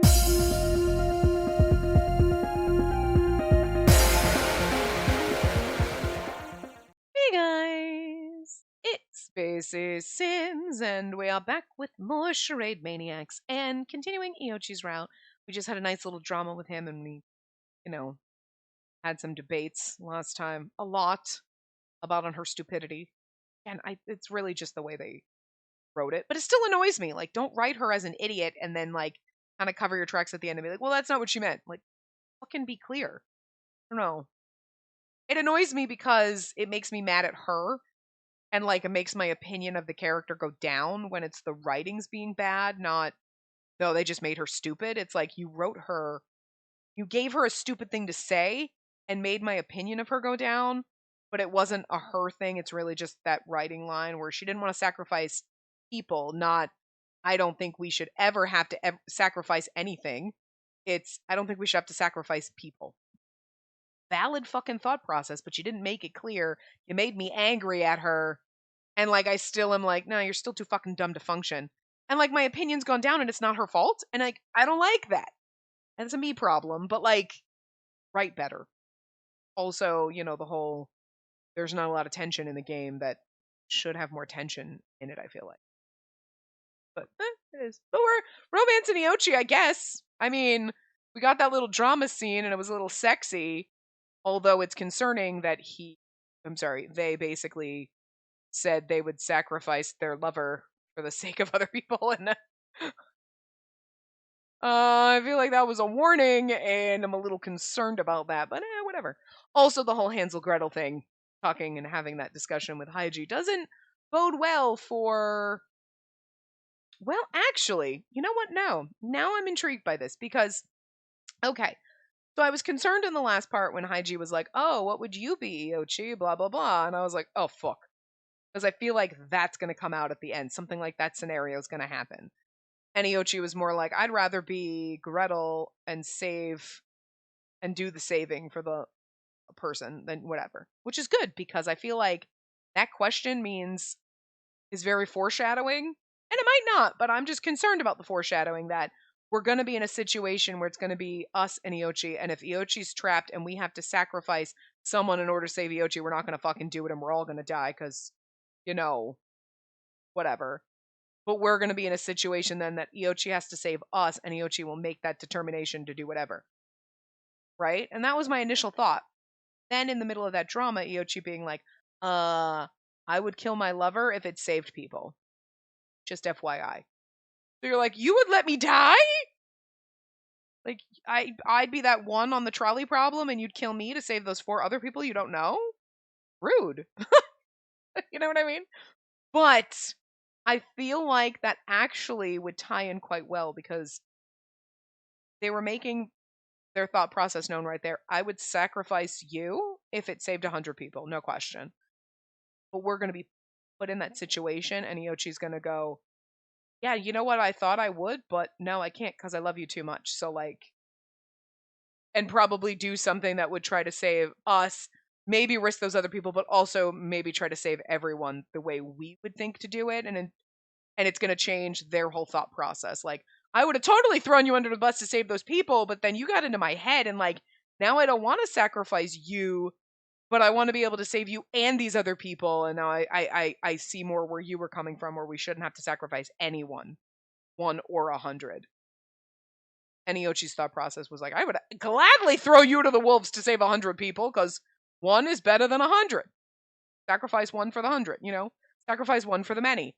Hey guys, it's Spacey Sims, and we are back with more Charade Maniacs and continuing Iochi's route. We just had a nice little drama with him, and we, you know, had some debates last time, a lot about on her stupidity. And it's really just the way they wrote it, but it still annoys me. Like, don't write her as an idiot and then like kind of cover your tracks at the end and be like, well, that's not what she meant. Like, fucking be clear. I don't know. It annoys me because it makes me mad at her and like it makes my opinion of the character go down when it's the writing's being bad, not no, they just made her stupid. It's like you wrote her, you gave her a stupid thing to say and made my opinion of her go down, but it wasn't a her thing. It's really just that writing line where she didn't want to sacrifice people, not I don't think we should ever have to sacrifice anything. It's I don't think we should have to sacrifice people. Valid fucking thought process, but you didn't make it clear. You made me angry at her. And like I still am like, no, you're still too fucking dumb to function. And like my opinion's gone down and it's not her fault. And like I don't like that. And it's a me problem, but like write better. Also, the whole there's not a lot of tension in the game that should have more tension in it, I feel like. But it is. But we're romancing Iochi, I guess. I mean, we got that little drama scene and it was a little sexy, although it's concerning that they basically said they would sacrifice their lover for the sake of other people, and I feel like that was a warning, and I'm a little concerned about that, but whatever. Also, the whole Hansel Gretel thing, talking and having that discussion with Haiji, doesn't bode well for. Well, actually, you know what? No. Now I'm intrigued by this because, okay, so I was concerned in the last part when Haiji was like, oh, what would you be, Iochi? Blah, blah, blah. And I was like, oh, fuck. Because I feel like that's going to come out at the end. Something like that scenario is going to happen. And Iochi was more like, I'd rather be Gretel and save and do the saving for the person than whatever. Which is good because I feel like that question is very foreshadowing. And it might not, but I'm just concerned about the foreshadowing that we're going to be in a situation where it's going to be us and Iochi. And if Iochi's trapped and we have to sacrifice someone in order to save Iochi, we're not going to fucking do it and we're all going to die because, whatever. But we're going to be in a situation then that Iochi has to save us, and Iochi will make that determination to do whatever. Right? And that was my initial thought. Then in the middle of that drama, Iochi being like, I would kill my lover if it saved people. Just FYI. So you're like, you would let me die? Like, I'd be that one on the trolley problem, and you'd kill me to save those 4 other people you don't know? Rude. You know what I mean? But I feel like that actually would tie in quite well because they were making their thought process known right there. I would sacrifice you if it saved 100 people, no question. But we're going to be put in that situation, and Iochi's going to go, yeah, you know what? I thought I would, but no, I can't because I love you too much. So, like, and probably do something that would try to save us, maybe risk those other people, but also maybe try to save everyone the way we would think to do it. And it's going to change their whole thought process. Like, I would have totally thrown you under the bus to save those people, but then you got into my head and like, now I don't want to sacrifice you, but I want to be able to save you and these other people. And now I see more where you were coming from, where we shouldn't have to sacrifice anyone, 1 or 100. And Iochi's thought process was like, I would gladly throw you to the wolves to save 100 people because 1 is better than 100. Sacrifice 1 for the 100, sacrifice 1 for the many.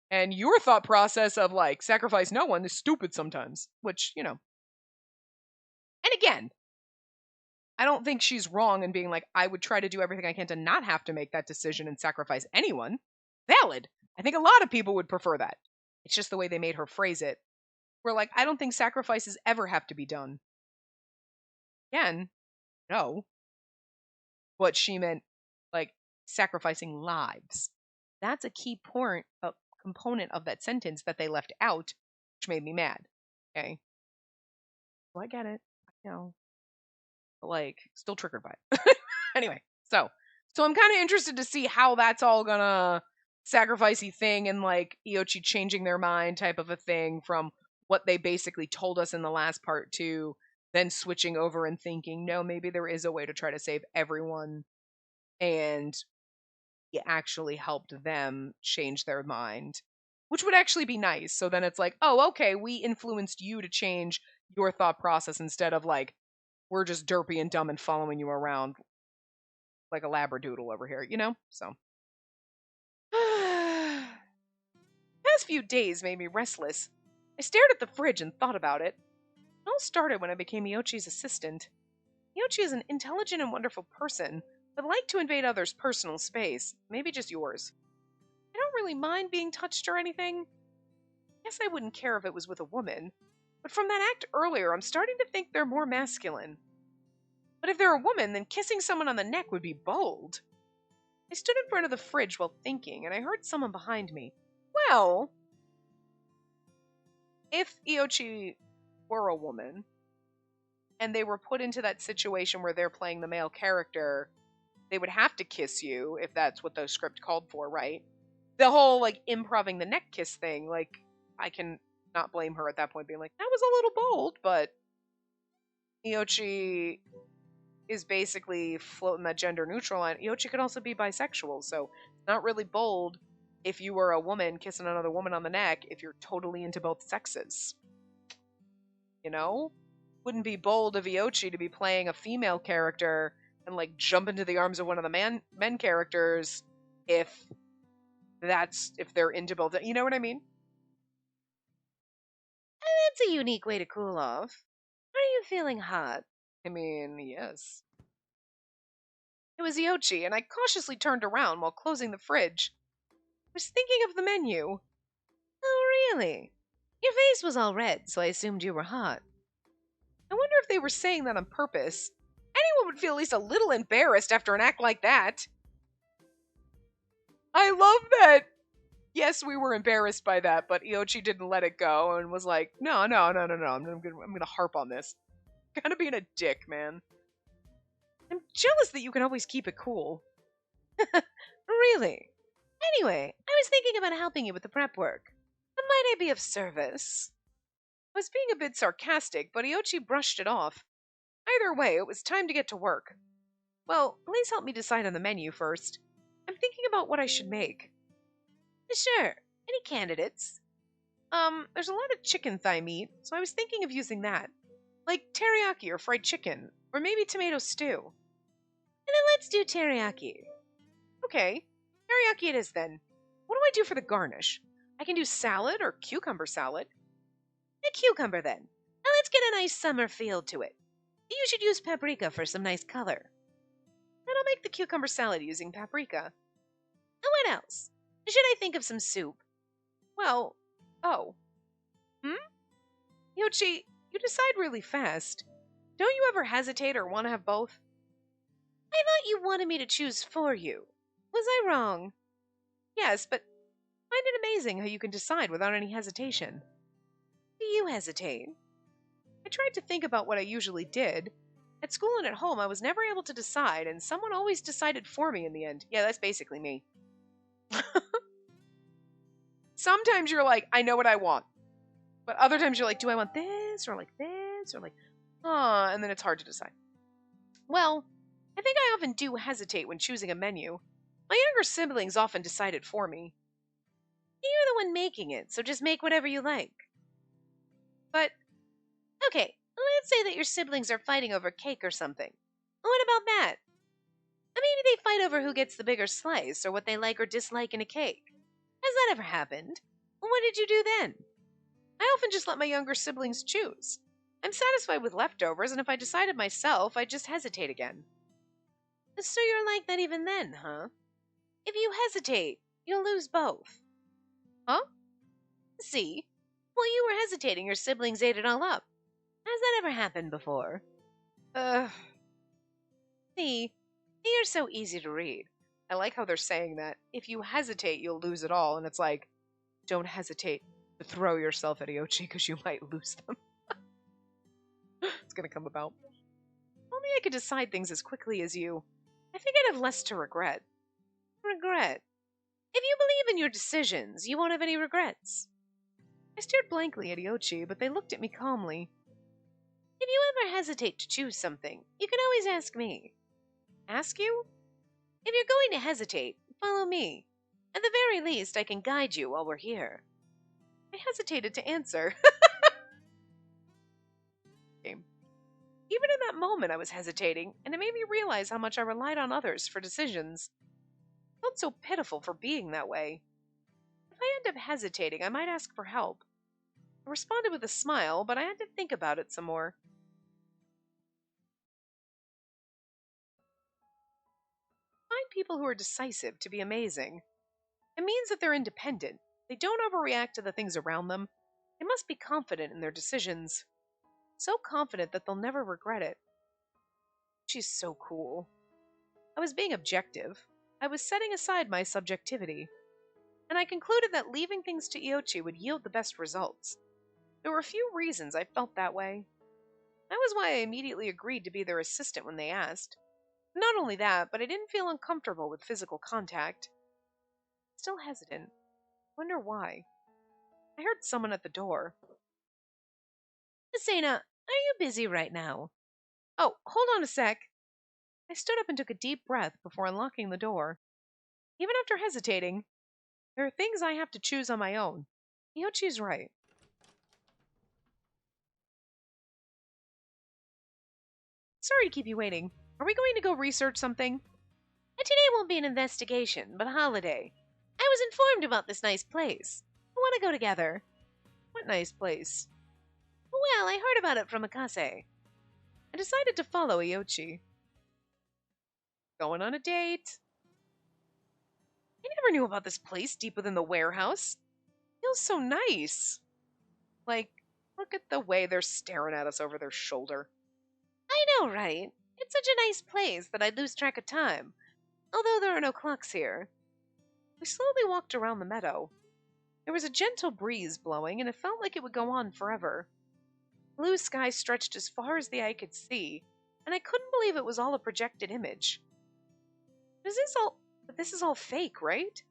And your thought process of like sacrifice no one is stupid sometimes, which, And again, I don't think she's wrong in being like, I would try to do everything I can to not have to make that decision and sacrifice anyone. Valid. I think a lot of people would prefer that. It's just the way they made her phrase it. Where like, I don't think sacrifices ever have to be done. Again, no. But she meant like sacrificing lives. That's a key point, component of that sentence that they left out, which made me mad. Okay. Well, I get it. I know. But like, still triggered by it. Anyway, so I'm kind of interested to see how that's all gonna sacrificey thing and like Iochi changing their mind type of a thing from what they basically told us in the last part to then switching over and thinking, no, maybe there is a way to try to save everyone, and it actually helped them change their mind, which would actually be nice. So then it's like, oh, okay, we influenced you to change your thought process instead of like, we're just derpy and dumb and following you around like a labradoodle over here, you know? So. Past few days made me restless. I stared at the fridge and thought about it. It all started when I became Iochi's assistant. Iochi is an intelligent and wonderful person, but liked to invade others' personal space, maybe just yours. I don't really mind being touched or anything. Guess I wouldn't care if it was with a woman, but from that act earlier, I'm starting to think they're more masculine. But if they're a woman, then kissing someone on the neck would be bold. I stood in front of the fridge while thinking, and I heard someone behind me. Well, if Iochi were a woman, and they were put into that situation where they're playing the male character, they would have to kiss you if that's what the script called for, right? The whole, like, improving the neck kiss thing, like, I can not blame her at that point being like, that was a little bold, but Iochi is basically floating that gender neutral line. Iochi could also be bisexual, so it's not really bold if you were a woman kissing another woman on the neck if you're totally into both sexes. You know? Wouldn't be bold of Iochi to be playing a female character and like jump into the arms of one of the men characters if they're into both. You know what I mean? That's a unique way to cool off. Are you feeling hot? I mean, yes. It was Iochi, and I cautiously turned around while closing the fridge. I was thinking of the menu. Oh, really? Your face was all red, so I assumed you were hot. I wonder if they were saying that on purpose. Anyone would feel at least a little embarrassed after an act like that. I love that. Yes, we were embarrassed by that, but Iochi didn't let it go and was like, no. I'm gonna harp on this. Kind of being a dick, man. I'm jealous that you can always keep it cool. Really? Anyway, I was thinking about helping you with the prep work. Might I be of service? I was being a bit sarcastic, but Iochi brushed it off. Either way, it was time to get to work. Well, please help me decide on the menu first. I'm thinking about what I should make. Sure. Any candidates? There's a lot of chicken thigh meat, so I was thinking of using that. Like teriyaki or fried chicken, or maybe tomato stew. And then let's do teriyaki. Okay, teriyaki it is then. What do I do for the garnish? I can do salad or cucumber salad. A cucumber then. Now let's get a nice summer feel to it. You should use paprika for some nice color. Then I'll make the cucumber salad using paprika. And what else? Should I think of some soup? Well, Yochi, you decide really fast. Don't you ever hesitate or want to have both? I thought you wanted me to choose for you. Was I wrong? Yes, but I find it amazing how you can decide without any hesitation. Do you hesitate? I tried to think about what I usually did. At school and at home, I was never able to decide, and someone always decided for me in the end. Yeah, that's basically me. Sometimes you're like, I know what I want. But other times you're like, do I want this or like this or like, and then it's hard to decide. Well, I think I often do hesitate when choosing a menu. My younger siblings often decide it for me. You're the one making it, so just make whatever you like. But, okay, let's say that your siblings are fighting over cake or something. What about that? Maybe they fight over who gets the bigger slice or what they like or dislike in a cake. Has that ever happened? What did you do then? I often just let my younger siblings choose. I'm satisfied with leftovers, and if I decided myself, I'd just hesitate again. So you're like that even then, huh? If you hesitate, you'll lose both. Huh? See? While you were hesitating, your siblings ate it all up. Has that ever happened before? See? You're so easy to read. I like how they're saying that. If you hesitate, you'll lose it all, and it's like, don't hesitate to throw yourself at Iochi because you might lose them. It's gonna come about. If only I could decide things as quickly as you. I think I'd have less to regret. Regret? If you believe in your decisions, you won't have any regrets. I stared blankly at Iochi, but they looked at me calmly. If you ever hesitate to choose something, you can always ask me. Ask you? If you're going to hesitate, follow me. At the very least, I can guide you while we're here. I hesitated to answer. Even in that moment, I was hesitating, and it made me realize how much I relied on others for decisions. I felt so pitiful for being that way. If I end up hesitating, I might ask for help. I responded with a smile, but I had to think about it some more. I find people who are decisive to be amazing. It means that they're independent. They don't overreact to the things around them. They must be confident in their decisions. So confident that they'll never regret it. She's so cool. I was being objective. I was setting aside my subjectivity. And I concluded that leaving things to Iochi would yield the best results. There were a few reasons I felt that way. That was why I immediately agreed to be their assistant when they asked. Not only that, but I didn't feel uncomfortable with physical contact. Still hesitant. Wonder why. I heard someone at the door. Asena, are you busy right now? Oh, hold on a sec. I stood up and took a deep breath before unlocking the door. Even after hesitating, there are things I have to choose on my own. Iochi's right. Sorry to keep you waiting. Are we going to go research something? Today won't be an investigation, but a holiday. I was informed about this nice place. I want to go together. What nice place? Well, I heard about it from Akase. I decided to follow Iochi. Going on a date. I never knew about this place deep within the warehouse. It feels so nice. Like, look at the way they're staring at us over their shoulder. I know, right? It's such a nice place that I'd lose track of time, although there are no clocks here. We slowly walked around the meadow. There was a gentle breeze blowing, and it felt like it would go on forever. Blue sky stretched as far as the eye could see, and I couldn't believe it was all a projected image. But this is all fake, right?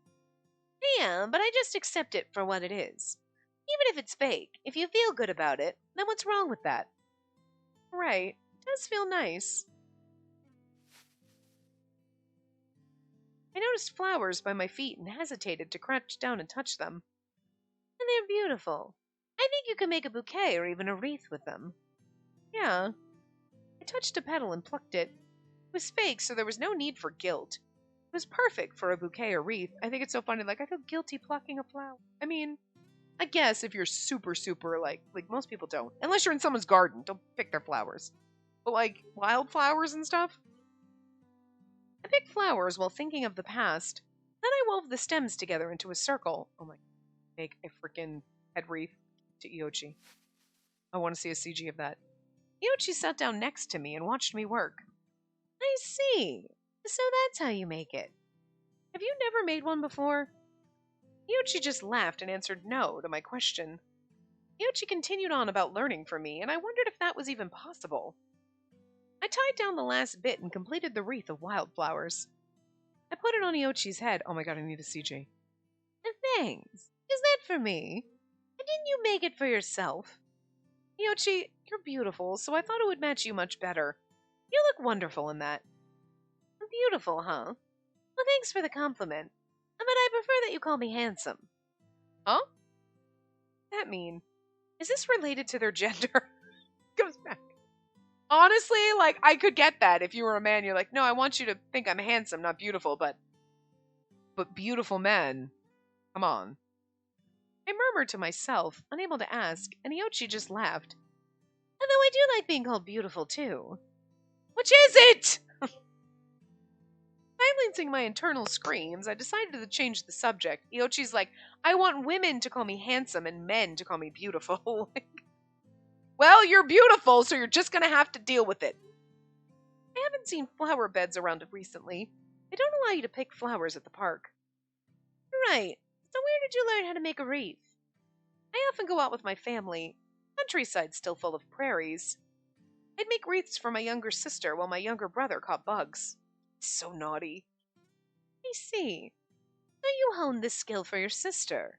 Yeah, but I just accept it for what it is. Even if it's fake, if you feel good about it, then what's wrong with that? Right, it does feel nice. I noticed flowers by my feet and hesitated to crouch down and touch them. And they're beautiful. I think you can make a bouquet or even a wreath with them. Yeah. I touched a petal and plucked it. It was fake, so there was no need for guilt. It was perfect for a bouquet or wreath. I think it's so funny, like, I feel guilty plucking a flower. I mean, I guess if you're super, like most people don't. Unless you're in someone's garden, don't pick their flowers. But like, wildflowers and stuff? I picked flowers while thinking of the past. Then I wove the stems together into a circle. Oh my, make a freaking head wreath to Iochi. I want to see a CG of that. Iochi sat down next to me and watched me work. I see. So that's how you make it. Have you never made one before? Iochi just laughed and answered no to my question. Iochi continued on about learning from me, and I wondered if that was even possible. I tied down the last bit and completed the wreath of wildflowers. I put it on Iochi's head. Oh my god, I need a CG. Thanks. Is that for me? And didn't you make it for yourself? Iochi, you're beautiful, so I thought it would match you much better. You look wonderful in that. Beautiful, huh? Well, thanks for the compliment. But I prefer that you call me handsome. Huh? That mean? Is this related to their gender? Goes back. Honestly, like, I could get that if you were a man. You're like, no, I want you to think I'm handsome, not beautiful, but beautiful men. Come on. I murmured to myself, unable to ask, and Iochi just laughed. Although I do like being called beautiful, too. Which is it? Silencing my internal screams, I decided to change the subject. Iochi's like, I want women to call me handsome and men to call me beautiful. Well, you're beautiful, so you're just going to have to deal with it. I haven't seen flower beds around recently. They don't allow you to pick flowers at the park. Right. So where did you learn how to make a wreath? I often go out with my family. Countryside's still full of prairies. I'd make wreaths for my younger sister while my younger brother caught bugs. So naughty. I see. So you honed this skill for your sister.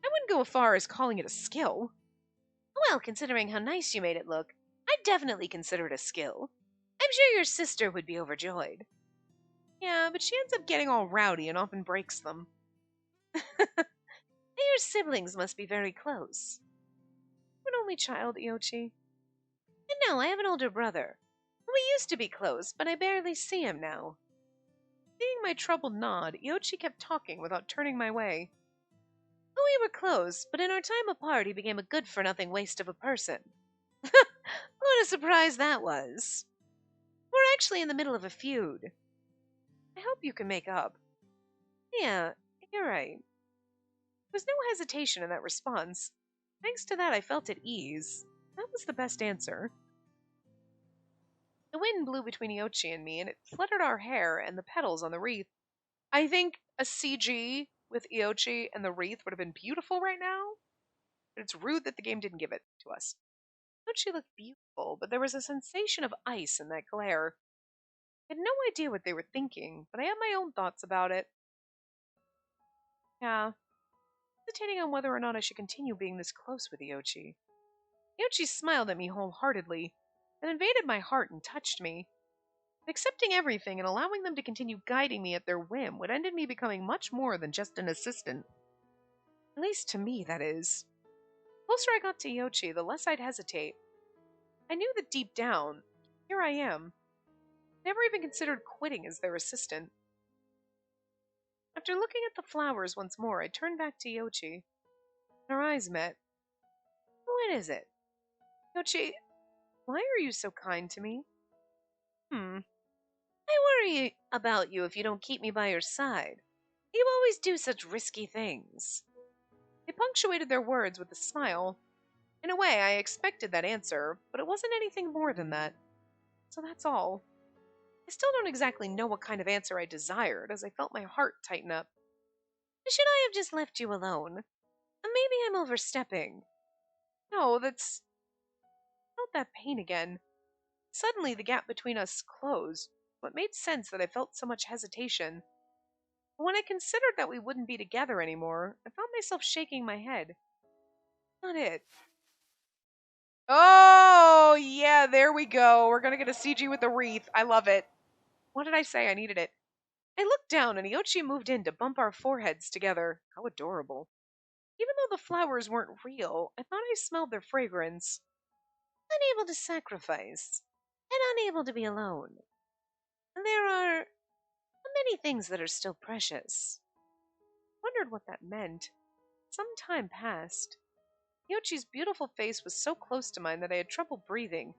I wouldn't go as far as calling it a skill. Well, considering how nice you made it look, I'd definitely consider it a skill. I'm sure your sister would be overjoyed. Yeah, but she ends up getting all rowdy and often breaks them. Your siblings must be very close. I'm an only child, Iochi. And no, I have an older brother. We used to be close, but I barely see him now. Seeing my troubled nod, Iochi kept talking without turning my way. Oh, we were close, but in our time apart he became a good-for-nothing waste of a person. What a surprise that was. We're actually in the middle of a feud. I hope you can make up. Yeah, you're right. There was no hesitation in that response. Thanks to that, I felt at ease. That was the best answer. The wind blew between Iochi and me, and it fluttered our hair and the petals on the wreath. I think a CG with Iochi and the wreath would have been beautiful right now, but it's rude that the game didn't give it to us. Iochi looked beautiful, but there was a sensation of ice in that glare. I had no idea what they were thinking, but I had my own thoughts about it. Yeah, hesitating on whether or not I should continue being this close with Iochi. Iochi smiled at me wholeheartedly, and invaded my heart and touched me. Accepting everything and allowing them to continue guiding me at their whim would end in me becoming much more than just an assistant. At least to me, that is. The closer I got to Iochi, the less I'd hesitate. I knew that deep down, here I am. Never even considered quitting as their assistant. After looking at the flowers once more, I turned back to Iochi, and our eyes met. What is it? Iochi, why are you so kind to me? I worry about you if you don't keep me by your side. You always do such risky things. They punctuated their words with a smile. In a way, I expected that answer, but it wasn't anything more than that. So that's all. I still don't exactly know what kind of answer I desired, as I felt my heart tighten up. Should I have just left you alone? Maybe I'm overstepping. No, that's... I felt that pain again. Suddenly, the gap between us closed. It made sense that I felt so much hesitation. But when I considered that we wouldn't be together anymore, I found myself shaking my head. Not it. Oh, yeah, there we go. We're gonna get a CG with the wreath. I love it. What did I say? I needed it. I looked down and Iochi moved in to bump our foreheads together. How adorable. Even though the flowers weren't real, I thought I smelled their fragrance. Unable to sacrifice, and unable to be alone. There are many things that are still precious. Wondered what that meant. Some time passed. Iochi's beautiful face was so close to mine that I had trouble breathing,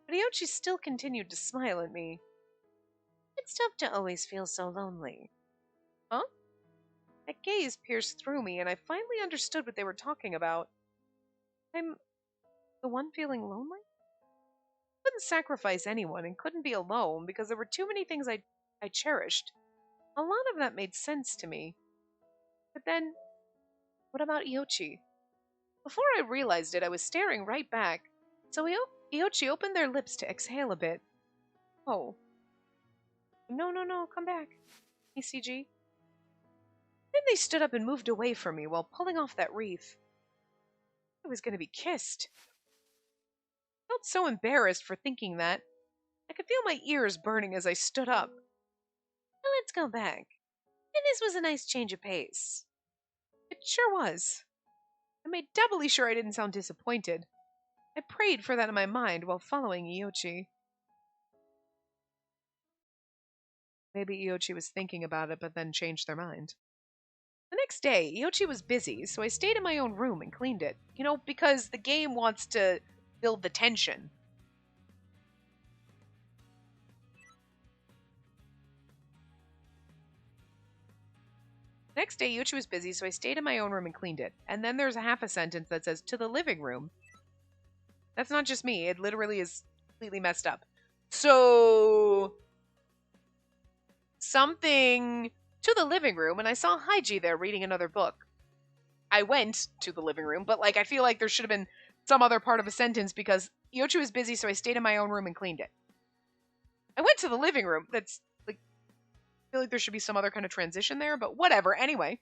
but Iochi still continued to smile at me. It's tough to always feel so lonely. Huh? That gaze pierced through me, and I finally understood what they were talking about. I'm the one feeling lonely? I couldn't sacrifice anyone and couldn't be alone because there were too many things I cherished. A lot of that made sense to me. But then, what about Iochi? Before I realized it, I was staring right back, so Iochi opened their lips to exhale a bit. Oh. No, come back. ECG. Then they stood up and moved away from me while pulling off that wreath. I was going to be kissed. I felt so embarrassed for thinking that. I could feel my ears burning as I stood up. Well, let's go back. And this was a nice change of pace. It sure was. I made doubly sure I didn't sound disappointed. I prayed for that in my mind while following Iochi. Maybe Iochi was thinking about it but then changed their mind. The next day, Iochi was busy, so I stayed in my own room and cleaned it. Because the game wants to build the tension. Next day, Iochi was busy, so I stayed in my own room and cleaned it. And then there's a half a sentence that says, to the living room. That's not just me. It literally is completely messed up. So, something to the living room, and I saw Haiji there reading another book. I went to the living room, but I feel like there should have been some other part of a sentence because Iochi was busy, so I stayed in my own room and cleaned it. I went to the living room. That's I feel like there should be some other kind of transition there, but whatever. Anyway.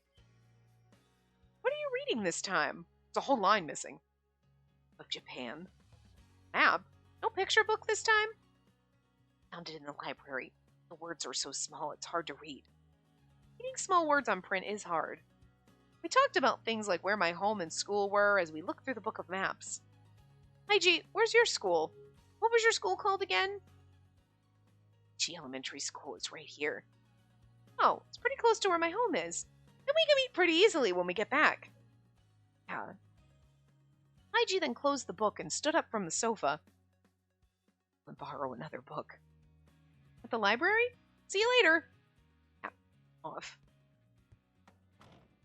What are you reading this time? There's a whole line missing. Of Japan. Map? No picture book this time? Found it in the library. The words are so small it's hard to read. Reading small words on print is hard. We talked about things like where my home and school were as we looked through the book of maps. Haiji, where's your school? What was your school called again? G Elementary School is right here. Oh, it's pretty close to where my home is. And we can meet pretty easily when we get back. Yeah. Haiji then closed the book and stood up from the sofa. And borrow another book. At the library? See you later. Yeah, off.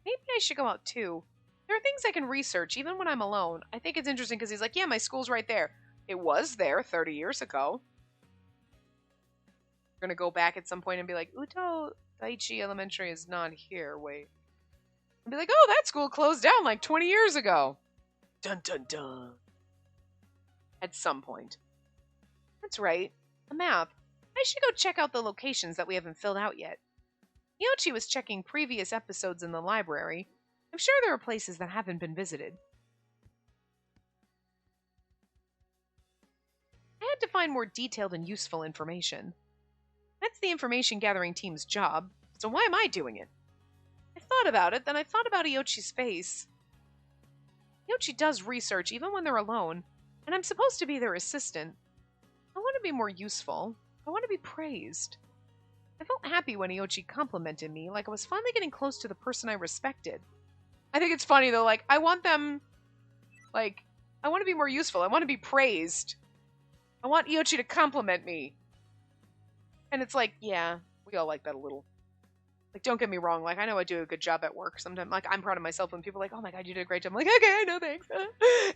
Maybe I should go out too. There are things I can research even when I'm alone. I think it's interesting because he's like, yeah, my school's right there. It was there 30 years ago. We're going to go back at some point and be like, Uto Daiichi Elementary is not here. Wait. And be like, oh, that school closed down like 20 years ago. Dun dun dun. At some point. That's right. A map. I should go check out the locations that we haven't filled out yet. Yoshi was checking previous episodes in the library. I'm sure there are places that haven't been visited. I had to find more detailed and useful information. That's the information gathering team's job, so why am I doing it? I thought about it, then I thought about Iochi's face. Iochi does research even when they're alone, and I'm supposed to be their assistant. I want to be more useful. I want to be praised. I felt happy when Iochi complimented me, like I was finally getting close to the person I respected. I think it's funny though, like, I want them, like, I want to be more useful. I want to be praised. I want Iochi to compliment me. And it's like, yeah, we all like that a little. Like, don't get me wrong, like, I know I do a good job at work sometimes. Like, I'm proud of myself when people are like, oh my god, you did a great job. I'm like, okay, I know, thanks.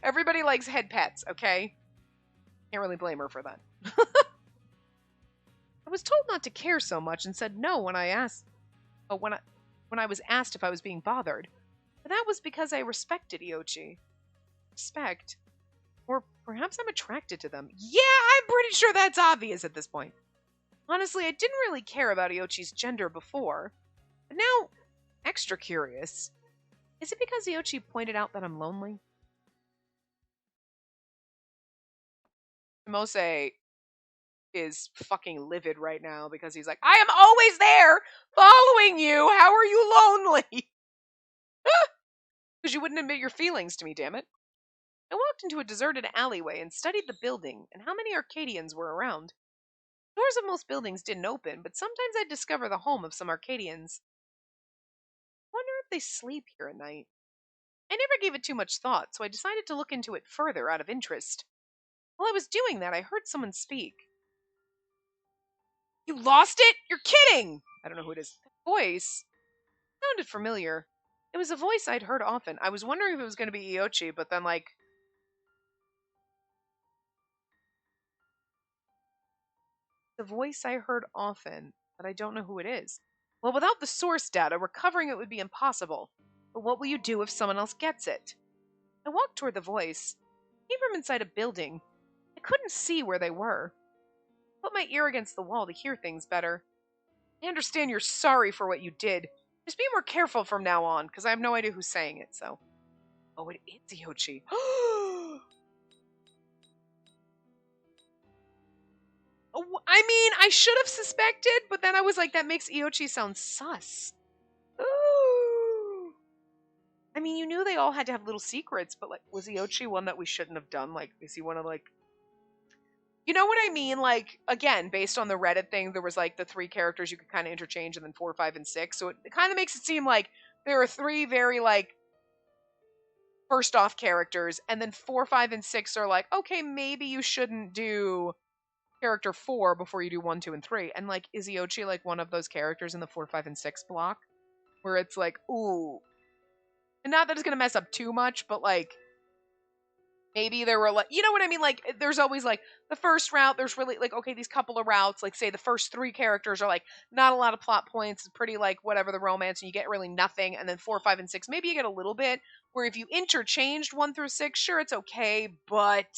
Everybody likes head pats, okay? Can't really blame her for that. I was told not to care so much and said no when I asked, when I was asked if I was being bothered. But that was because I respected Iochi. Respect. Or perhaps I'm attracted to them. Yeah, I'm pretty sure that's obvious at this point. Honestly, I didn't really care about Iochi's gender before. But now, extra curious. Is it because Iochi pointed out that I'm lonely? Mose is fucking livid right now because he's like, I am always there, following you. How are you lonely? Because you wouldn't admit your feelings to me, damn it. I walked into a deserted alleyway and studied the building and how many Arcadians were around. Doors of most buildings didn't open, but sometimes I'd discover the home of some Arcadians. Wonder if they sleep here at night. I never gave it too much thought, so I decided to look into it further out of interest. While I was doing that, I heard someone speak. You lost it? You're kidding! I don't know who it is. The voice sounded familiar. It was a voice I'd heard often. I was wondering if it was going to be Iochi, but then, like... The voice I heard often, but I don't know who it is. Well, without the source data, recovering it would be impossible. But what will you do if someone else gets it? I walked toward the voice. It came from inside a building. I couldn't see where they were. I put my ear against the wall to hear things better. I understand you're sorry for what you did. Just be more careful from now on, because I have no idea who's saying it, so... Oh, it is Iochi. I mean, I should have suspected, but then I was like, that makes Iochi sound sus. Ooh. I mean, you knew they all had to have little secrets, but like, was Iochi one that we shouldn't have done? Like, is he one of like... You know what I mean? Like, again, based on the Reddit thing, there was like the 3 characters you could kind of interchange, and then 4, 5, and 6. So it kind of makes it seem like there are 3 very like first off characters, and then 4, 5, and 6 are like, okay, maybe you shouldn't do character 4 before you do 1, 2, and 3. And like, is Iochi like one of those characters in the 4, 5, and 6 block? Where it's like, ooh. And not that it's gonna mess up too much, but like, maybe there were like, you know what I mean? Like, there's always like, the first route, there's really like, okay, these couple of routes, like say the first 3 characters are like, not a lot of plot points, it's pretty like, whatever the romance, and you get really nothing, and then 4, 5, and 6, maybe you get a little bit, where if you interchanged 1 through 6, sure, it's okay, but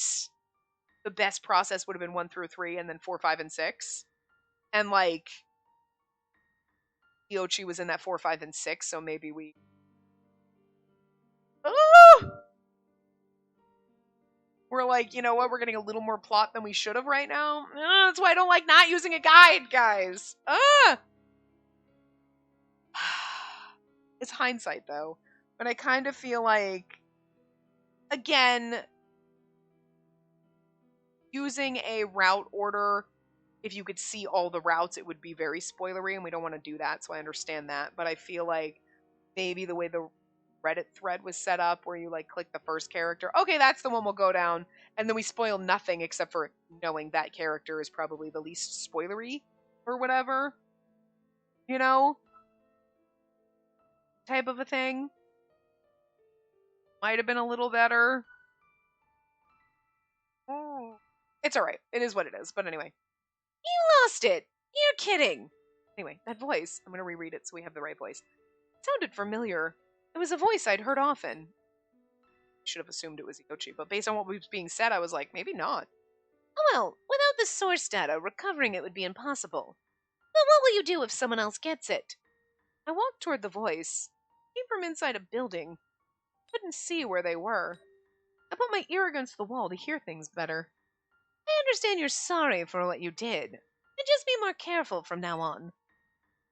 the best process would have been 1 through 3, and then 4, 5, and 6. And like, Iochi was in that 4, 5, and 6, so maybe we... Oh! We're like, you know what? We're getting a little more plot than we should have right now. That's why I don't like not using a guide, guys. It's hindsight, though. But I kind of feel like, again, using a route order, if you could see all the routes, it would be very spoilery, and we don't want to do that, so I understand that. But I feel like maybe the way the Reddit thread was set up, where you like click the first character, okay, that's the one we'll go down, and then we spoil nothing except for knowing that character is probably the least spoilery or whatever, you know, type of a thing. Might have been a little better. It's alright. It is what it is. But anyway. You lost it! You're kidding! Anyway, that voice. I'm going to reread it so we have the right voice. It sounded familiar. It was a voice I'd heard often. I should have assumed it was Iochi, but based on what was being said, I was like, maybe not. Oh well, without the source data, recovering it would be impossible. But what will you do if someone else gets it? I walked toward the voice. It came from inside a building. Couldn't see where they were. I put my ear against the wall to hear things better. I understand you're sorry for what you did. And just be more careful from now on.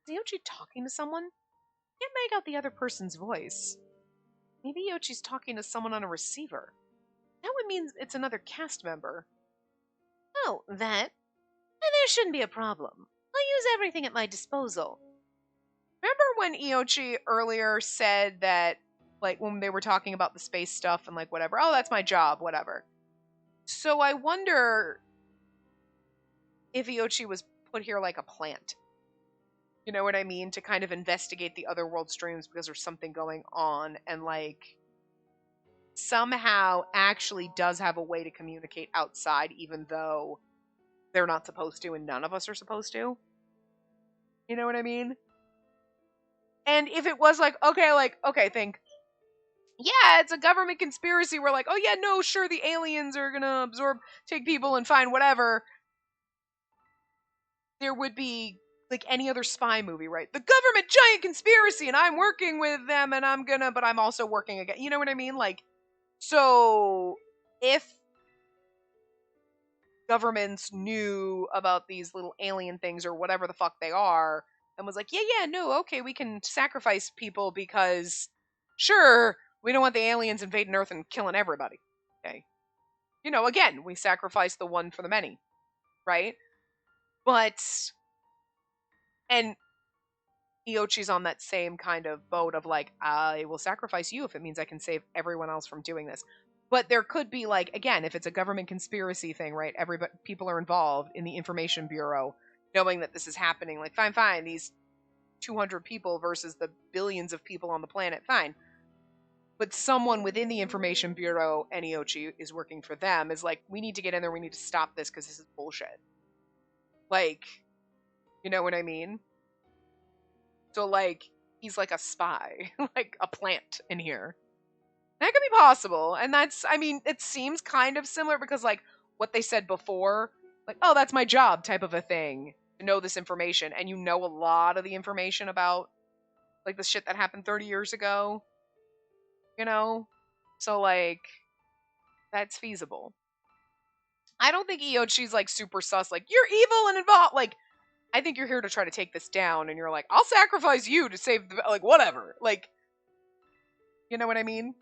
Is Yoshi talking to someone? I can't make out the other person's voice. Maybe Yochi's talking to someone on a receiver. That would mean it's another cast member. Oh, that? There shouldn't be a problem. I'll use everything at my disposal. Remember when Iochi earlier said that, like, when they were talking about the space stuff and, like, whatever, oh, that's my job, whatever. So I wonder if Iochi was put here like a plant. You know what I mean? To kind of investigate the other world streams because there's something going on and, like, somehow actually does have a way to communicate outside even though they're not supposed to and none of us are supposed to. You know what I mean? And if it was like, okay, think, yeah, it's a government conspiracy. We're like, oh yeah, no, sure, the aliens are gonna take people and find whatever. There would be, like any other spy movie, right? The government giant conspiracy, and I'm working with them, and but I'm also working again. You know what I mean? Like, so if governments knew about these little alien things or whatever the fuck they are, and was like, yeah, no, okay, we can sacrifice people because, sure, we don't want the aliens invading Earth and killing everybody. Okay. You know, again, we sacrifice the one for the many, right? But, and Iochi's on that same kind of boat of like, I will sacrifice you if it means I can save everyone else from doing this. But there could be like, again, if it's a government conspiracy thing, right? People are involved in the Information Bureau, knowing that this is happening. Like, fine, these 200 people versus the billions of people on the planet, fine. But someone within the Information Bureau, and Iochi is working for them, is like, we need to get in there, we need to stop this because this is bullshit. Like, you know what I mean? So, like, he's like a spy, like a plant in here. That could be possible. And that's, I mean, it seems kind of similar because, like, what they said before, like, oh, that's my job type of a thing, to know this information. And you know a lot of the information about, like, the shit that happened 30 years ago. You know? So, like, that's feasible. I don't think Iochi's, like, super sus, like, you're evil and involved. Like, I think you're here to try to take this down, and you're like, I'll sacrifice you to save the, like, whatever. Like, you know what I mean?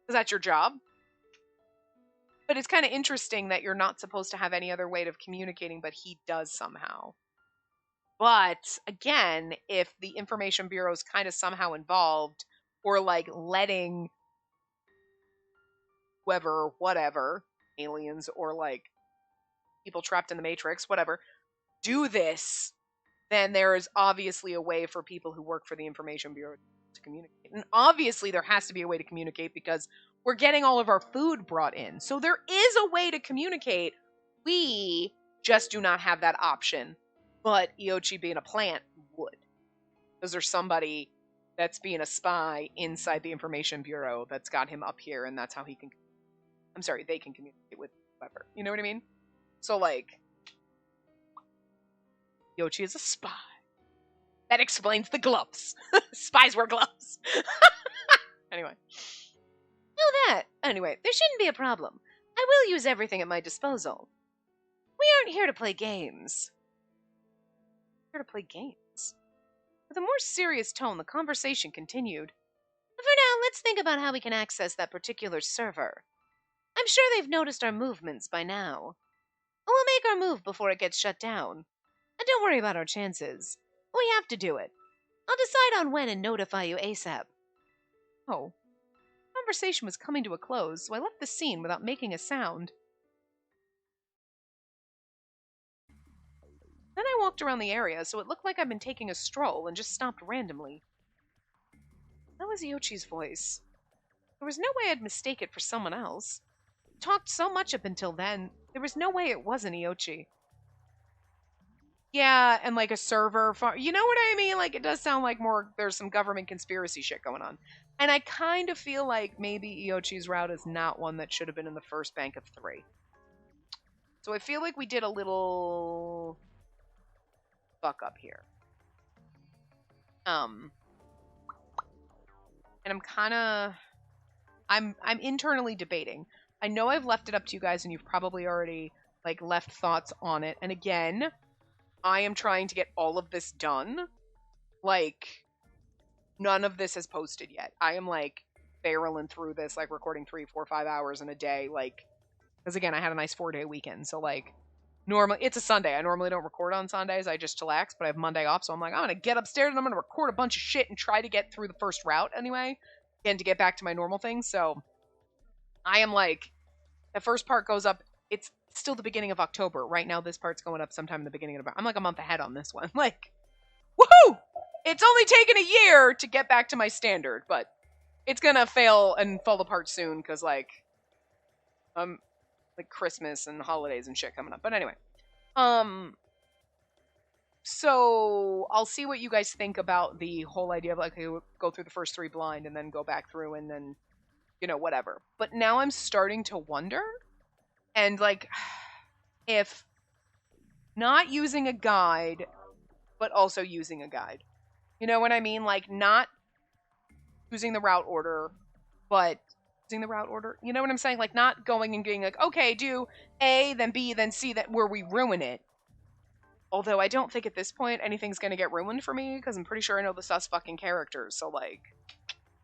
Because that's your job. But it's kind of interesting that you're not supposed to have any other way of communicating, but he does somehow. But, again, if the Information Bureau is kind of somehow involved, or, like, letting whoever, whatever, aliens, or, like, people trapped in the Matrix, whatever, do this, then there is obviously a way for people who work for the Information Bureau to communicate. And obviously there has to be a way to communicate because we're getting all of our food brought in. So there is a way to communicate. We just do not have that option. But Iochi being a plant would. Because there's somebody that's being a spy inside the Information Bureau that's got him up here, and that's how he can... they can communicate with whoever. You know what I mean? So, like, Iochi is a spy. That explains the gloves. Spies wear gloves. Anyway. Know that. Anyway, there shouldn't be a problem. I will use everything at my disposal. We aren't here to play games. We're here to play games. With a more serious tone, the conversation continued. For now, let's think about how we can access that particular server. I'm sure they've noticed our movements by now. We'll make our move before it gets shut down. And don't worry about our chances. We have to do it. I'll decide on when and notify you ASAP. Oh. The conversation was coming to a close, so I left the scene without making a sound. Then I walked around the area, so it looked like I'd been taking a stroll and just stopped randomly. That was Iochi's voice. There was no way I'd mistake it for someone else. He talked so much up until then, there was no way it wasn't Iochi. Yeah, and like a server farm. You know what I mean? Like, it does sound like there's some government conspiracy shit going on. And I kind of feel like maybe Iochi's route is not one that should have been in the first bank of 3. So I feel like we did a little fuck up here. And I'm internally debating. I know I've left it up to you guys and you've probably already like left thoughts on it. And again, I am trying to get all of this done. Like, none of this has posted yet. I am like barreling through this, like recording 3, 4, 5 hours in a day. Like, because again, I had a nice 4-day weekend. So like, normally, it's a Sunday. I normally don't record on Sundays. I just chillax, but I have Monday off. So I'm like, I'm going to get upstairs and I'm going to record a bunch of shit and try to get through the first route anyway. Again, to get back to my normal thing. So I am like, the first part goes up. It's still the beginning of October. Right now, this part's going up sometime in the beginning of I'm like a month ahead on this one. Like, woohoo! It's only taken a year to get back to my standard, but it's going to fail and fall apart soon because like Christmas and holidays and shit coming up. But anyway, so I'll see what you guys think about the whole idea of like, go through the first 3 blind and then go back through and then, you know, whatever. But now I'm starting to wonder, and like, if not using a guide, but also using a guide. You know what I mean? Like, not using the route order, but using the route order. You know what I'm saying? Like, not going and being like, okay, do A, then B, then C, that where we ruin it. Although I don't think at this point anything's going to get ruined for me, because I'm pretty sure I know the sus fucking characters, so like,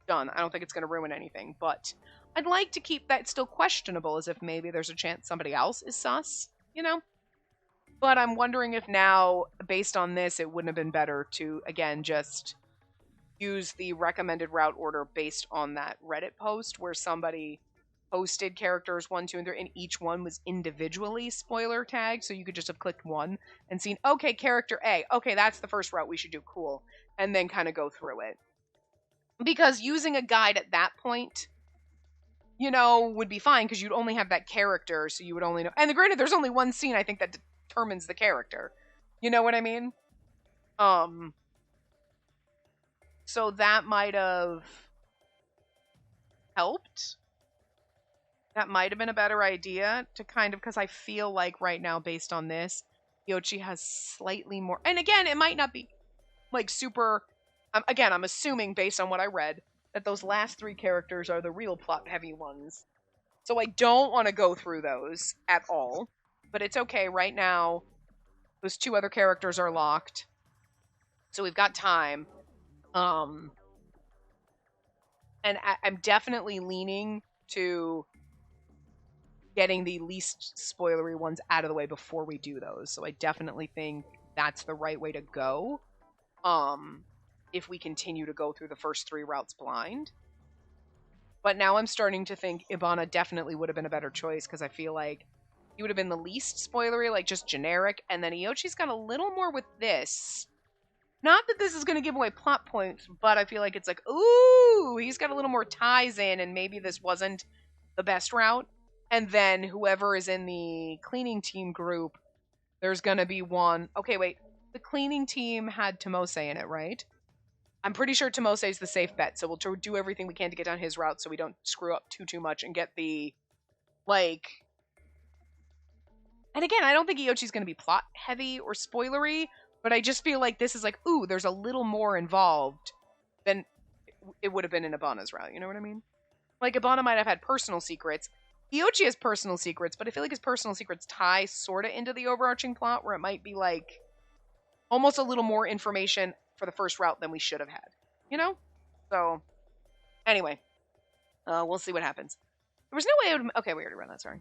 done. I don't think it's going to ruin anything, but I'd like to keep that still questionable, as if maybe there's a chance somebody else is sus, you know? But I'm wondering if now, based on this, it wouldn't have been better to, again, just use the recommended route order based on that Reddit post where somebody posted characters 1, 2, and 3, and each one was individually spoiler tagged, so you could just have clicked one and seen, okay, character A, okay, that's the first route we should do, cool, and then kind of go through it. Because using a guide at that point, you know, would be fine, because you'd only have that character, so you would only know, and granted, there's only one scene, I think, that determines the character. You know what I mean? So that might have helped. That might have been a better idea to kind of, because I feel like right now, based on this, Iochi has slightly more, and again, it might not be like super, again, I'm assuming based on what I read, that those last 3 characters are the real plot heavy ones. So I don't want to go through those at all, but it's okay. Right now, those 2 other characters are locked, so we've got time. And I'm definitely leaning to getting the least spoilery ones out of the way before we do those. So I definitely think that's the right way to go. If we continue to go through the first 3 routes blind. But now I'm starting to think Ibana definitely would have been a better choice, because I feel like he would have been the least spoilery, like just generic, and then Iochi's got a little more with this. Not that this is going to give away plot points, but I feel like it's like, ooh, he's got a little more ties in, and maybe this wasn't the best route. And then whoever is in the cleaning team group, there's going to be one. Okay, wait. The cleaning team had Tomose in it, right? I'm pretty sure Tomose is the safe bet, so we'll do everything we can to get down his route so we don't screw up too much and get the, like... And again, I don't think Iochi's going to be plot heavy or spoilery, but I just feel like this is like, ooh, there's a little more involved than it would have been in Ibana's route. You know what I mean? Like, Ibana might have had personal secrets. Iochi has personal secrets, but I feel like his personal secrets tie sort of into the overarching plot, where it might be, like, almost a little more information for the first route than we should have had. You know? So, anyway. We'll see what happens. There was no way I would... Okay, we already read that, sorry.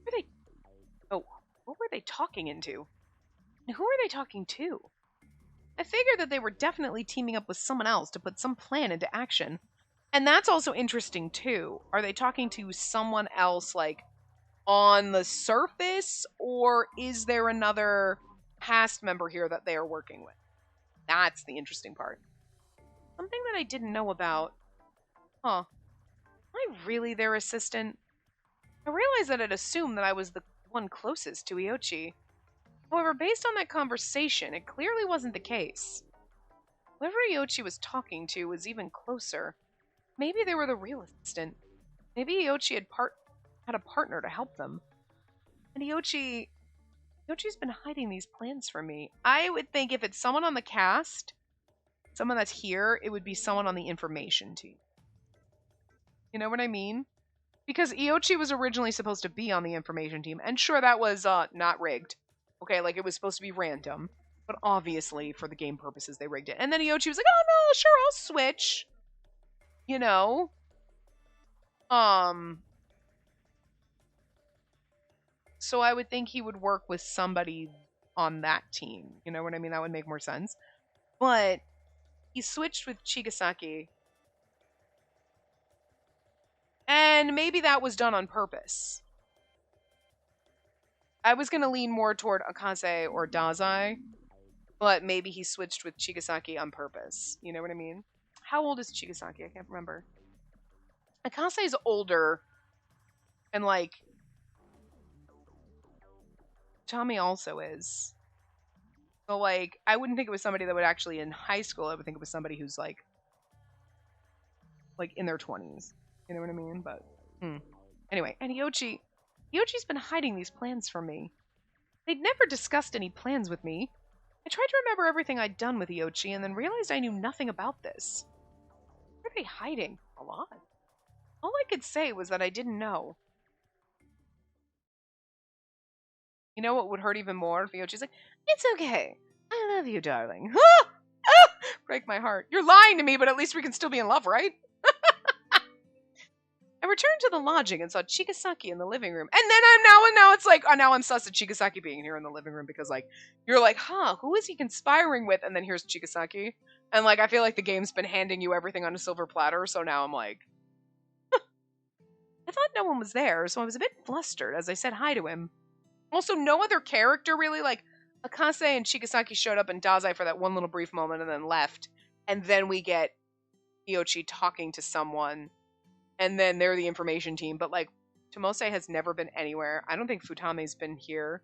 Were they... Oh, what were they talking into? And who are they talking to? I figured that they were definitely teaming up with someone else to put some plan into action. And that's also interesting, too. Are they talking to someone else, like, on the surface? Or is there another cast member here that they are working with? That's the interesting part. Something that I didn't know about. Huh. Am I really their assistant? I realized that I'd assumed that I was the one closest to Iochi. However, based on that conversation, it clearly wasn't the case. Whoever Iochi was talking to was even closer. Maybe they were the real assistant. Maybe Iochi had a partner to help them. And Iochi's been hiding these plans from me. I would think if it's someone on the cast, someone that's here, it would be someone on the information team. You know what I mean? Because Iochi was originally supposed to be on the information team, and sure, that was not rigged. Okay, like, it was supposed to be random, but obviously, for the game purposes, they rigged it. And then Iochi was like, oh no, sure, I'll switch. You know? So I would think he would work with somebody on that team. You know what I mean? That would make more sense. But he switched with Chigasaki. And maybe that was done on purpose. I was going to lean more toward Akase or Dazai, but maybe he switched with Chigasaki on purpose. You know what I mean? How old is Chigasaki? I can't remember. Akase is older, and, like, Tommy also is. So, like, I wouldn't think it was somebody that would actually in high school. I would think it was somebody who's, like in their 20s. You know what I mean? But, Anyway, and Iochi's been hiding these plans from me. They'd never discussed any plans with me. I tried to remember everything I'd done with Iochi and then realized I knew nothing about this. What are they hiding? A lot. All I could say was that I didn't know. You know what would hurt even more if Iochi's like, it's okay. I love you, darling. Break my heart. You're lying to me, but at least we can still be in love, right? I returned to the lodging and saw Chigasaki in the living room. And then now it's like, now I'm sus at Chigasaki being here in the living room because, like, you're like, who is he conspiring with? And then here's Chigasaki. And, like, I feel like the game's been handing you everything on a silver platter, so now I'm like, I thought no one was there, so I was a bit flustered as I said hi to him. Also, no other character really, like, Akase and Chigasaki showed up in Dazai for that one little brief moment and then left. And then we get Iochi talking to someone. And then they're the information team. But, like, Tomose has never been anywhere. I don't think Futame's been here.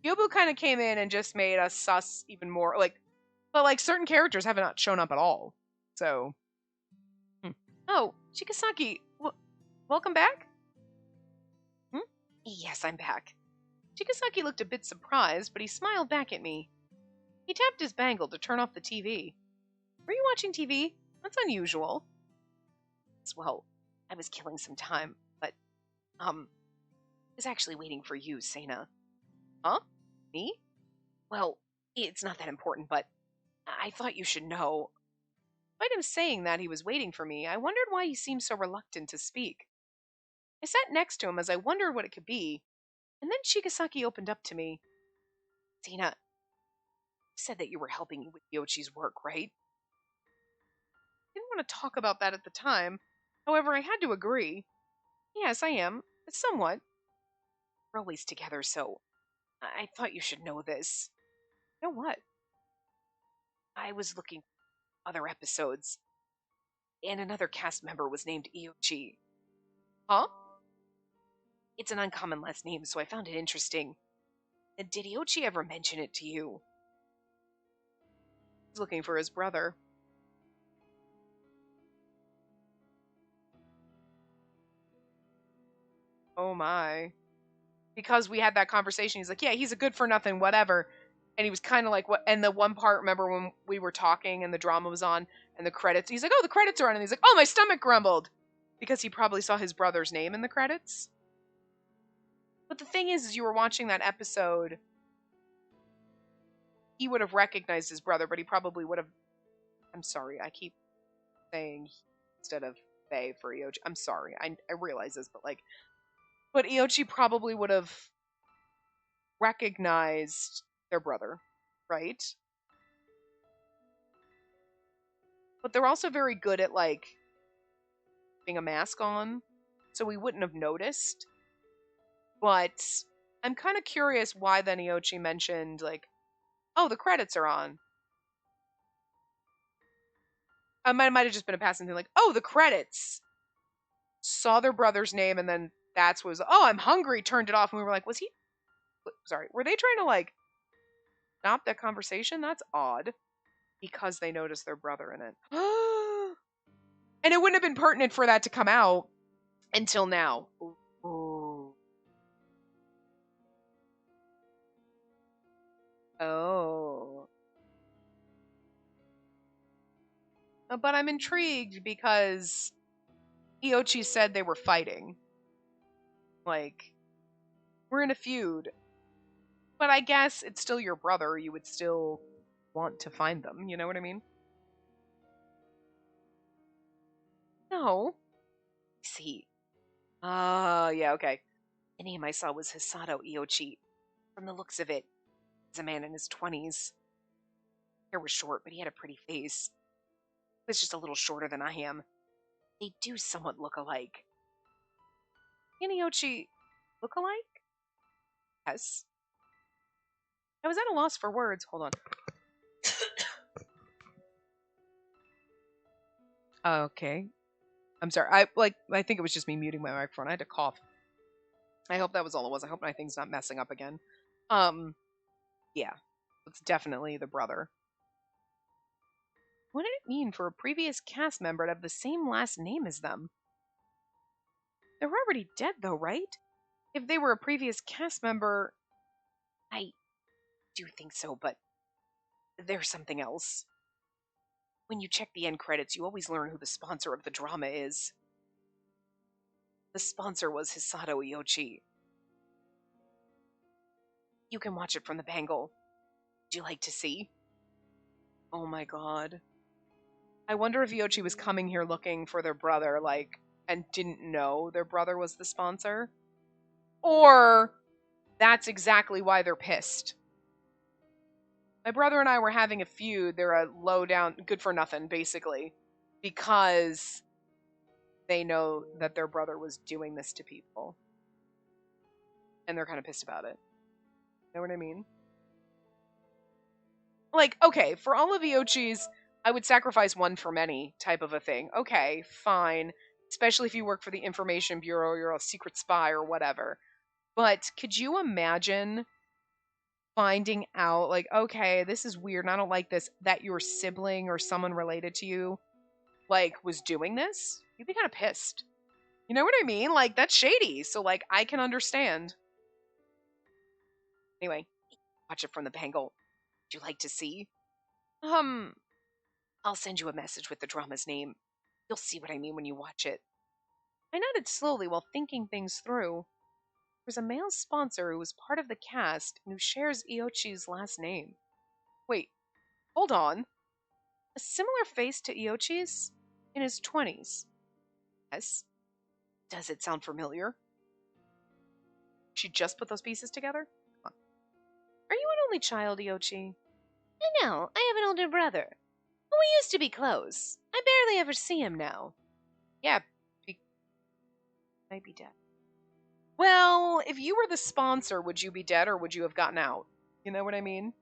Yobu kind of came in and just made us sus even more. Like, but, like, certain characters have not shown up at all. So. Oh, Chigasaki. Welcome back? Yes, I'm back. Chigasaki looked a bit surprised, but he smiled back at me. He tapped his bangle to turn off the TV. Were you watching TV? That's unusual. Well, I was killing some time, but, I was actually waiting for you, Sena. Huh? Me? Well, it's not that important, but I thought you should know. Despite him saying that he was waiting for me, I wondered why he seemed so reluctant to speak. I sat next to him as I wondered what it could be, and then Chigasaki opened up to me. Sena, you said that you were helping with Yochi's work, right? I didn't want to talk about that at the time. However, I had to agree. Yes, I am. Somewhat. We're always together, so I thought you should know this. Know what? I was looking for other episodes, and another cast member was named Iochi. Huh? It's an uncommon last name, so I found it interesting. And did Iochi ever mention it to you? He's looking for his brother. Oh my. Because we had that conversation, he's like, yeah, he's a good for nothing, whatever. And he was kind of like, what? And the one part, remember when we were talking and the drama was on and the credits, he's like, oh, the credits are on. And he's like, oh, my stomach grumbled. because he probably saw his brother's name in the credits. But the thing is you were watching that episode, he would have recognized his brother, but he probably would have. I'm sorry, I keep saying instead of they for Iochi. I'm sorry, I realize this, but Iochi probably would have recognized their brother, right? But they're also very good at being a mask on, so we wouldn't have noticed. But I'm kind of curious why then Iochi mentioned oh, the credits are on. I might have just been a passing thing, oh, the credits. Saw their brother's name, and then that's was, oh, I'm hungry, turned it off, and we were like, was he? Sorry, were they trying to stop that conversation? That's odd. Because they noticed their brother in it. And it wouldn't have been pertinent for that to come out until now. Ooh. Oh. But I'm intrigued because Iochi said they were fighting. We're in a feud. But I guess it's still your brother. You would still want to find them. You know what I mean? No. See. Yeah, okay. The name I saw was Hisato Iochi. From the looks of it, he's a man in his 20s. Hair was short, but he had a pretty face. He was just a little shorter than I am. They do somewhat look alike. Can Iochi look alike? Yes. I was at a loss for words. Hold on. Okay. I'm sorry. I think it was just me muting my microphone. I had to cough. I hope that was all it was. I hope my thing's not messing up again. Yeah. It's definitely the brother. What did it mean for a previous cast member to have the same last name as them? They're already dead though, right? If they were a previous cast member, I do think so, but there's something else. When you check the end credits, you always learn who the sponsor of the drama is. The sponsor was Hisato Iochi. You can watch it from the Bangle. Would you like to see? Oh my god. I wonder if Iochi was coming here looking for their brother, and didn't know their brother was the sponsor. Or that's exactly why they're pissed. My brother and I were having a feud. They're a low down, good for nothing, basically. Because they know that their brother was doing this to people. And they're kind of pissed about it. Know what I mean? Okay, for all of Iochi's, I would sacrifice one for many type of a thing. Okay, fine. Especially if you work for the Information Bureau, you're a secret spy or whatever. But could you imagine finding out, okay, this is weird and I don't like this, that your sibling or someone related to you, was doing this? You'd be kind of pissed. You know what I mean? That's shady. So, I can understand. Anyway, watch it from the Bangle. Would you like to see? I'll send you a message with the drama's name. You'll see what I mean when you watch it. I nodded slowly while thinking things through. There's a male sponsor who was part of the cast and who shares Iochi's last name. Wait, hold on. A similar face to Iochi's? In his 20s. Yes. Does it sound familiar? She just put those pieces together? Come on. Are you an only child, Iochi? No, I have an older brother. We used to be close. I barely ever see him now. Yeah, might be dead. Well, if you were the sponsor, would you be dead or would you have gotten out? You know what I mean?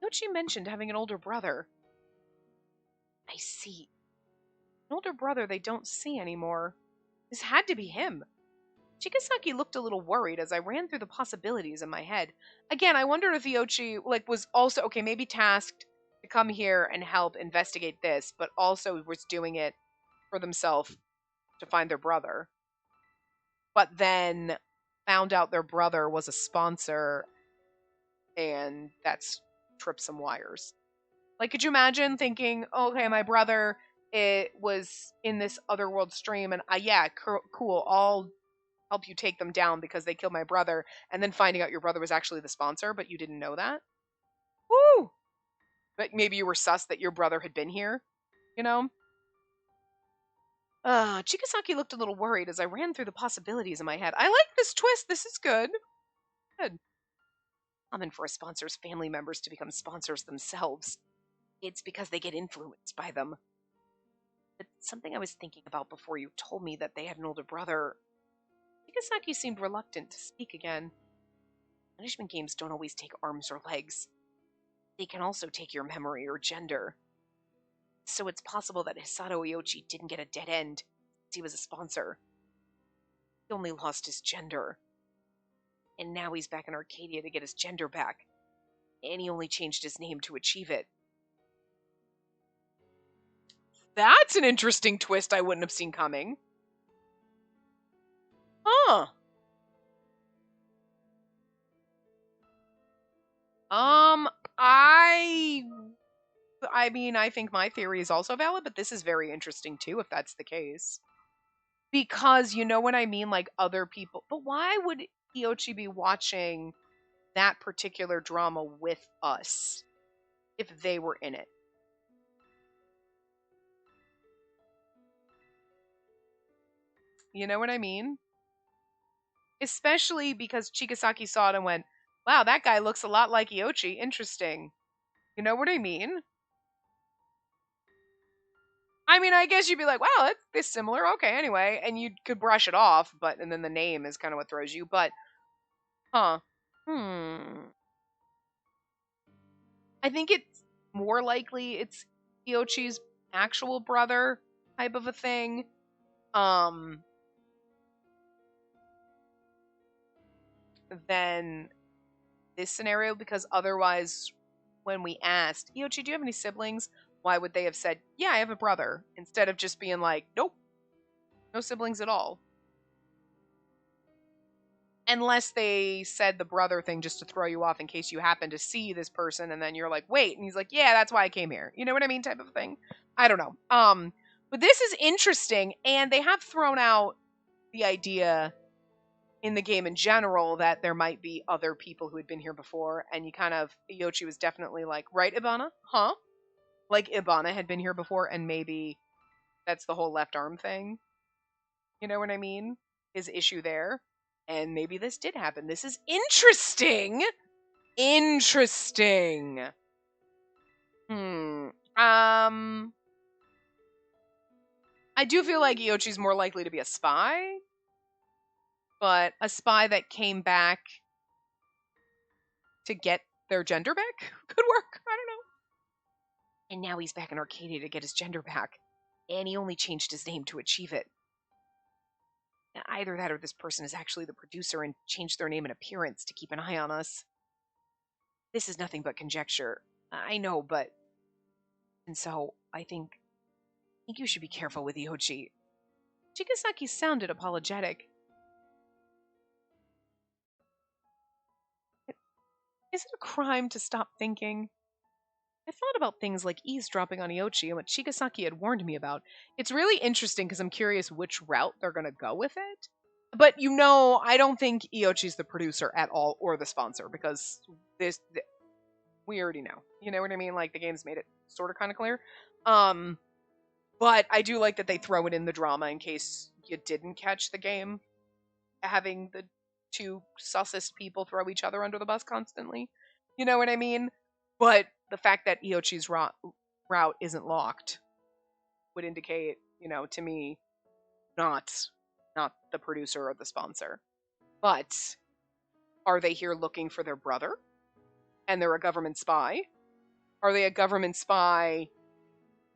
Iochi mentioned having an older brother. I see. An older brother they don't see anymore. This had to be him. Chigasaki looked a little worried as I ran through the possibilities in my head. Again, I wondered if Iochi was also maybe tasked to come here and help investigate this, but also was doing it for themselves to find their brother. But then found out their brother was a sponsor, and that's tripped some wires. Like, could you imagine thinking, okay, my brother was in this otherworld stream, and yeah, cool, I'll help you take them down because they killed my brother, and then finding out your brother was actually the sponsor, but you didn't know that? Woo! But maybe you were sus that your brother had been here, you know? Chigasaki looked a little worried as I ran through the possibilities in my head. I like this twist. This is good. Good. Common for a sponsor's family members to become sponsors themselves. It's because they get influenced by them. But something I was thinking about before you told me that they had an older brother. Chigasaki seemed reluctant to speak again. Punishment games don't always take arms or legs. They can also take your memory or gender. So it's possible that Hisato Iochi didn't get a dead end since he was a sponsor. He only lost his gender. And now he's back in Arcadia to get his gender back. And he only changed his name to achieve it. That's an interesting twist I wouldn't have seen coming. Huh. I mean, I think my theory is also valid, but this is very interesting too, if that's the case. Because, you know what I mean? Like, other people. But why would Iochi be watching that particular drama with us if they were in it? You know what I mean? Especially because Chigasaki saw it and went, wow, that guy looks a lot like Iochi. Interesting. You know what I mean? I mean, I guess you'd be like, wow, it's similar. Okay, anyway. And you could brush it off, and then the name is kind of what throws you. But, huh. I think it's more likely it's Iochi's actual brother type of a thing. Than this scenario, because otherwise, when we asked, Iochi, do you have any siblings? Why would they have said, yeah, I have a brother, instead of just being like, nope, no siblings at all? Unless they said the brother thing just to throw you off in case you happen to see this person and then you're like, wait, and he's like, yeah, that's why I came here. You know what I mean? Type of thing. I don't know. But this is interesting, and they have thrown out the idea in the game in general that there might be other people who had been here before, and Iochi was definitely like, right, Ibana? Huh? Like Ibana had been here before, and maybe that's the whole left arm thing. You know what I mean? His issue there. And maybe this did happen. This is interesting. Interesting. I do feel like Iochi's more likely to be a spy. But a spy that came back to get their gender back could work. I don't know. And now he's back in Arcadia to get his gender back. And he only changed his name to achieve it. Now, either that or this person is actually the producer and changed their name and appearance to keep an eye on us. This is nothing but conjecture. I know, but... And so, I think you should be careful with Iochi. Chigasaki sounded apologetic. Is it a crime to stop thinking? I thought about things like eavesdropping on Iochi and what Chigasaki had warned me about. It's really interesting because I'm curious which route they're going to go with it. But I don't think Iochi's the producer at all or the sponsor, because we already know. You know what I mean? Like, the game's made it sort of kind of clear. But I do like that they throw it in the drama in case you didn't catch the game, having the two sussest people throw each other under the bus constantly. You know what I mean? But the fact that Iochi's route isn't locked would indicate, to me, not the producer or the sponsor. But are they here looking for their brother? And they're a government spy? Are they a government spy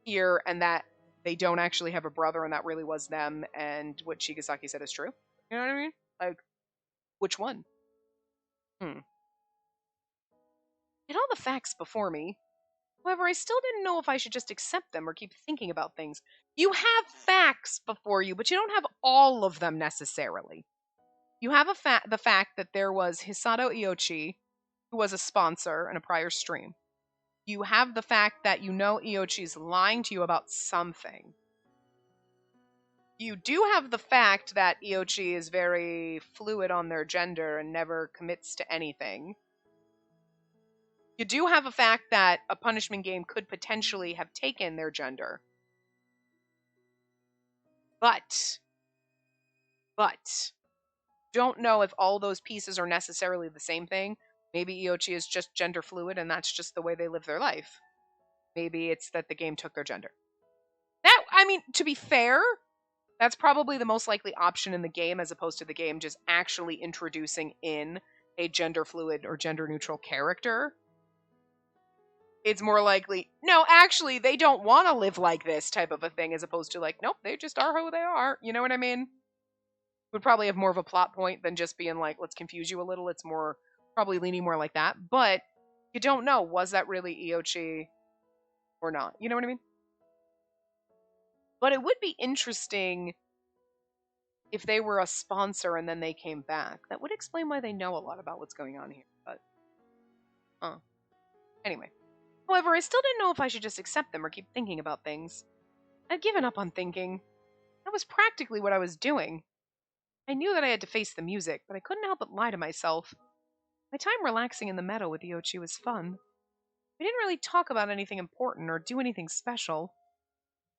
here and that they don't actually have a brother and that really was them and what Chigasaki said is true? You know what I mean? Like, which one? I had all the facts before me. However, I still didn't know if I should just accept them or keep thinking about things. You have facts before you, but you don't have all of them necessarily. You have the fact that there was Hisato Iochi, who was a sponsor in a prior stream. You have the fact that you know Iochi's lying to you about something. You do have the fact that Iochi is very fluid on their gender and never commits to anything. You do have a fact that a punishment game could potentially have taken their gender. But, don't know if all those pieces are necessarily the same thing. Maybe Iochi is just gender fluid and that's just the way they live their life. Maybe it's that the game took their gender. To be fair, that's probably the most likely option in the game as opposed to the game just actually introducing in a gender fluid or gender neutral character. It's more likely, no, actually, they don't want to live like this type of a thing as opposed to like, nope, they just are who they are. You know what I mean? Would probably have more of a plot point than just being like, let's confuse you a little. It's more, probably leaning more like that. But you don't know, was that really Iochi or not? You know what I mean? But it would be interesting if they were a sponsor and then they came back. That would explain why they know a lot about what's going on here. But, anyway. However, I still didn't know if I should just accept them or keep thinking about things. I'd given up on thinking. That was practically what I was doing. I knew that I had to face the music, but I couldn't help but lie to myself. My time relaxing in the meadow with Iochi was fun. We didn't really talk about anything important or do anything special.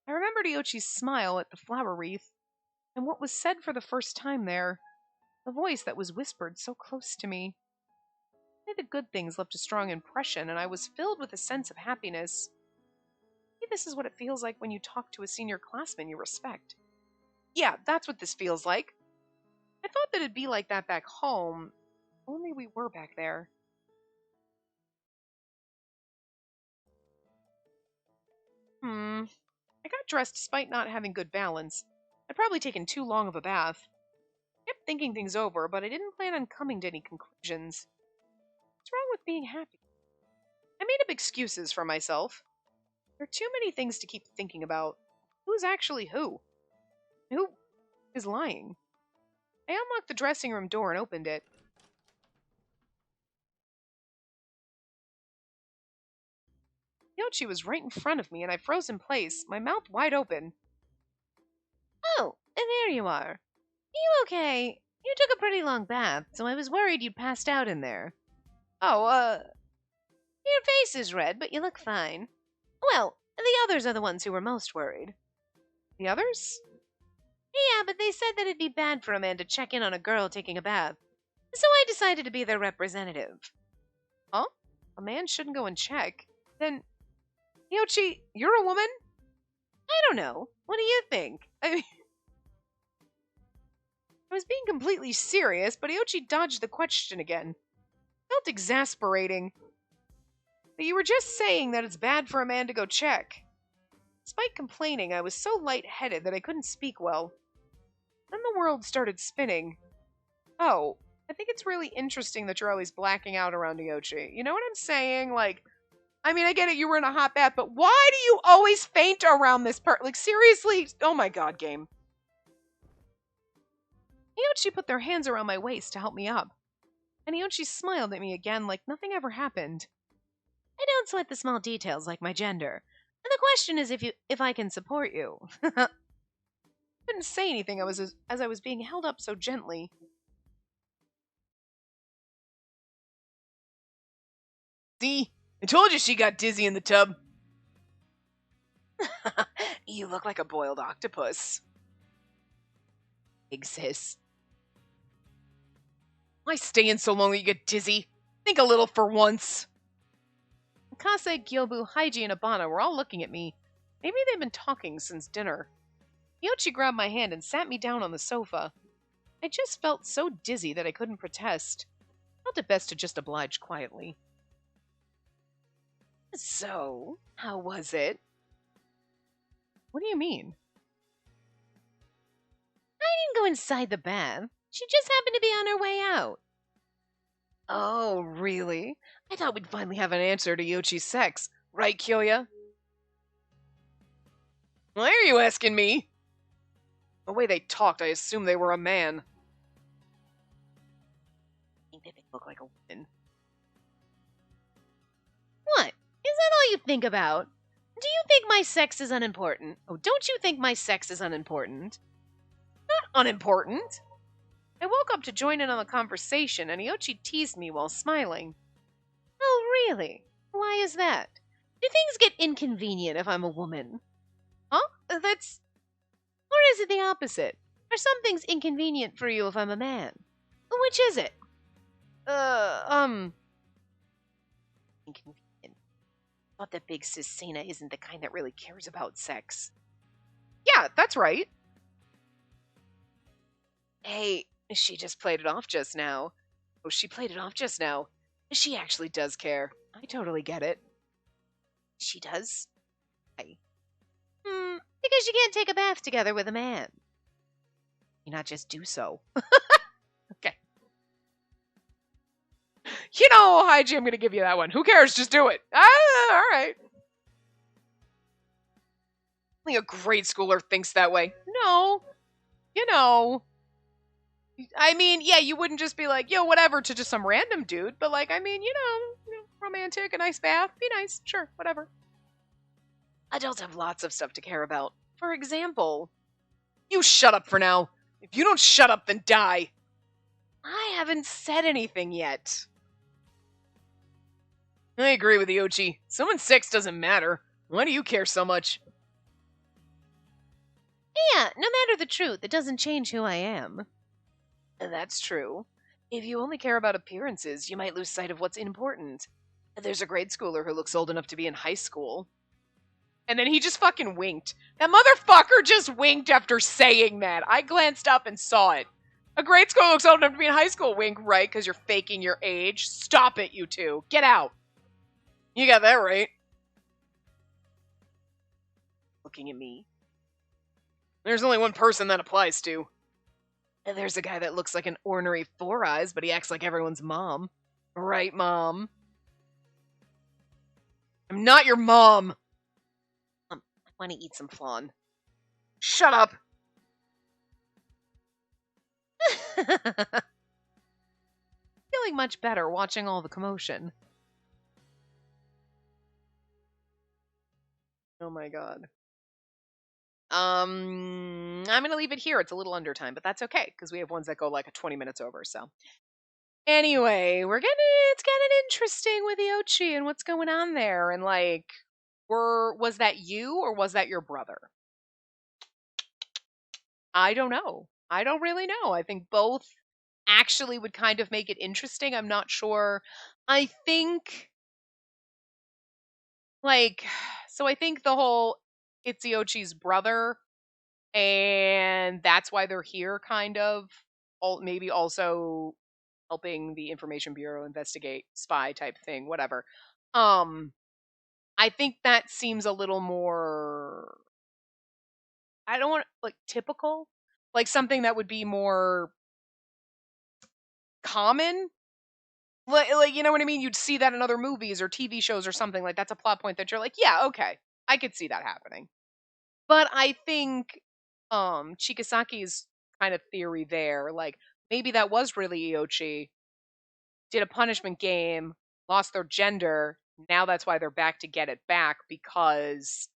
I remembered Iochi's smile at the flower wreath, and what was said for the first time there, the voice that was whispered so close to me. Only the good things left a strong impression, and I was filled with a sense of happiness. Maybe this is what it feels like when you talk to a senior classman you respect. Yeah, that's what this feels like. I thought that it'd be like that back home, only we were back there. I got dressed despite not having good balance. I'd probably taken too long of a bath. I kept thinking things over, but I didn't plan on coming to any conclusions. What's wrong with being happy? I made up excuses for myself. There are too many things to keep thinking about. Who's actually who? Who is lying? I unlocked the dressing room door and opened it. Yoshi was right in front of me, and I froze in place, my mouth wide open. Oh, and there you are. Are you okay? You took a pretty long bath, so I was worried you'd passed out in there. Oh, Your face is red, but you look fine. Well, the others are the ones who were most worried. The others? Yeah, but they said that it'd be bad for a man to check in on a girl taking a bath. So I decided to be their representative. Huh? A man shouldn't go and check. Then, Yoshi, you're a woman? I don't know. What do you think? I was being completely serious, but Iochi dodged the question again. It felt exasperating. But you were just saying that it's bad for a man to go check. Despite complaining, I was so lightheaded that I couldn't speak well. Then the world started spinning. Oh, I think it's really interesting that you're always blacking out around Iochi. You know what I'm saying? Like, I mean, I get it, you were in a hot bath, but why do you always faint around this part? Like, seriously? Oh my god, game. Iochi put their hands around my waist to help me up. And Iochi smiled at me again like nothing ever happened. I don't sweat the small details like my gender. And the question is if I can support you. I couldn't say anything as I was being held up so gently. See? I told you she got dizzy in the tub. You look like a boiled octopus. Exists. Why stay in so long that you get dizzy? Think a little for once. Kase, Gyobu, Haiji, and Abana were all looking at me. Maybe they've been talking since dinner. Yoshi grabbed my hand and sat me down on the sofa. I just felt so dizzy that I couldn't protest. Felt it best to just oblige quietly. So, how was it? What do you mean? I didn't go inside the bath. She just happened to be on her way out. Oh, really? I thought we'd finally have an answer to Yochi's sex. Right, Kyoya? Why are you asking me? The way they talked, I assumed they were a man. I think they look like a woman. What? Is that all think about? Do you think my sex is unimportant? Oh, don't you think my sex is unimportant? Unimportant. I woke up to join in on the conversation, and Iochi teased me while smiling. Oh, really? Why is that? Do things get inconvenient if I'm a woman? Huh? That's... Or is it the opposite? Are some things inconvenient for you if I'm a man? Which is it? Inconvenient. Thought that big sis Sana isn't the kind that really cares about sex. Yeah, that's right. Hey, she just played it off just now. Oh, she played it off just now. She actually does care. I totally get it. She does? Why? Because you can't take a bath together with a man. You not just do so. Okay. You know, Haiji, I'm going to give you that one. Who cares? Just do it. All right. Only a grade schooler thinks that way. No. You know. I mean, yeah, you wouldn't just be like, yo, whatever, to just some random dude. But, like, I mean, romantic, a nice bath. Be nice. Sure, whatever. Adults have lots of stuff to care about. For example, you shut up for now. If you don't shut up, then die. I haven't said anything yet. I agree with Iochi. Someone's sex doesn't matter. Why do you care so much? Yeah, no matter the truth, it doesn't change who I am. That's true. If you only care about appearances, you might lose sight of what's important. There's a grade schooler who looks old enough to be in high school. And then he just fucking winked. That motherfucker just winked after saying that. I glanced up and saw it. A grade schooler looks old enough to be in high school. Wink, right? Because you're faking your age. Stop it, you two. Get out. You got that right. Looking at me. There's only one person that applies to. And there's a guy that looks like an ornery Four Eyes, but he acts like everyone's mom. Right, Mom? I'm not your mom. I want to eat some flan. Shut up. Feeling much better watching all the commotion. Oh my god. I'm gonna leave it here. It's a little under time, but that's okay because we have ones that go like 20 minutes over. So anyway, it's getting interesting with Iochi and what's going on there. And like, was that you or was that your brother? I don't know. I don't really know. I think both actually would kind of make it interesting. I'm not sure. I think so I think the whole it's Iochi's brother, and that's why they're here, kind of. Maybe also helping the Information Bureau investigate, spy type thing, whatever. I think that seems a little more. I don't want like typical, like something that would be more common. Like, you know what I mean? You'd see that in other movies or TV shows or something. Like, that's a plot point that you're like, yeah, okay, I could see that happening. But I think Chigasaki's kind of theory there, like, maybe that was really Iochi, did a punishment game, lost their gender, now that's why they're back to get it back, because